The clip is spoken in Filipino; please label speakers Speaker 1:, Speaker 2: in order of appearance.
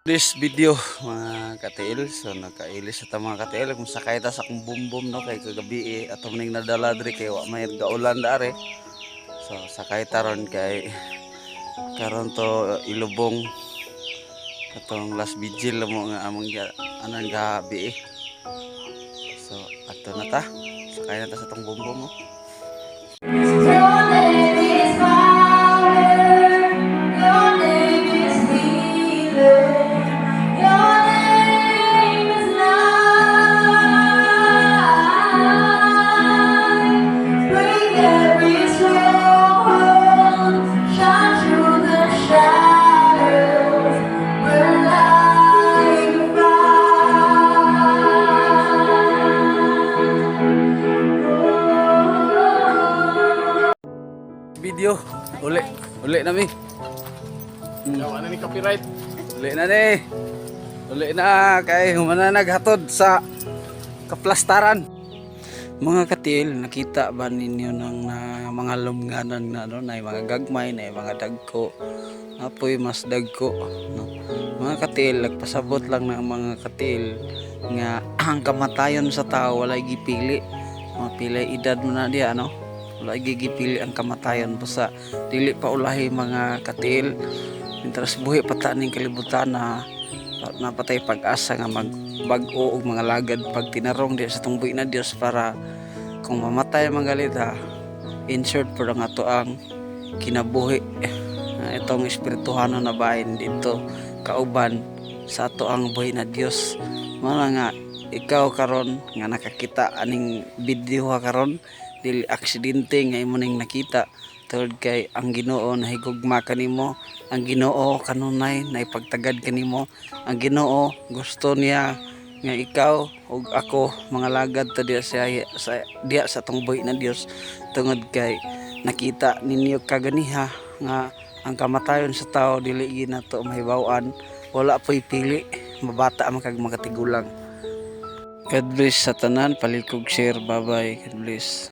Speaker 1: This video mga katiil, so nakailis sa mga katiil kung sakay ta sa akong bumbum no kay kagabi ato maning nadala diri kay wa may gaulan dare. So sakay ta ron kay karon to ilubong katong last vigil mo nga among anan gabi. So ato na ta, sakay na ta sa tong bumbum mo. Video uli na mi.
Speaker 2: Ano ni copyright?
Speaker 1: Uli na ni. Uli na kay humana naghatod sa kaplastaran. Mga katil, nakita ba ninyo ng mga lumnganan na no, na mga gagmay, na mga dagko. Apoy mas dagko, no. Mga katil, nagpasabot lang ng mga katil nga ang kamatayon sa tao walay gipili. Mga pilay edad mo na diya, no. Wala gigipili ang kamatayon basta dili pa ulahi mga katil. Mientras buhi pata ning kalibutan na napatay pag-asa nga magbag-o og mga lagad pag tinarong di sa tungboy na Dios para kung mamatay mga galita insert por ang ato ang kinabuhi. Itong espirituhano na bahin dito kauban sa ato ang buhi na Dios. Mala nga ikaw karon nga nakakita aning video karon dili aksidente nga imo ning nakita tungod kay ang Ginoo nahigugma kanimo, ang Ginoo kanunay naipagtagad kanimo, ang Ginoo gusto niya nga ikaw ug ako mga lagad ta diya sa tungboy na Dios tungod kay nakita ninyo kaganiha nga ang kamatayon sa tao dili ginato mahibaw-an, wala po'y pili, mabata man kag makatigulang. God bless sa tanan, palikog share, bye bye, God bless.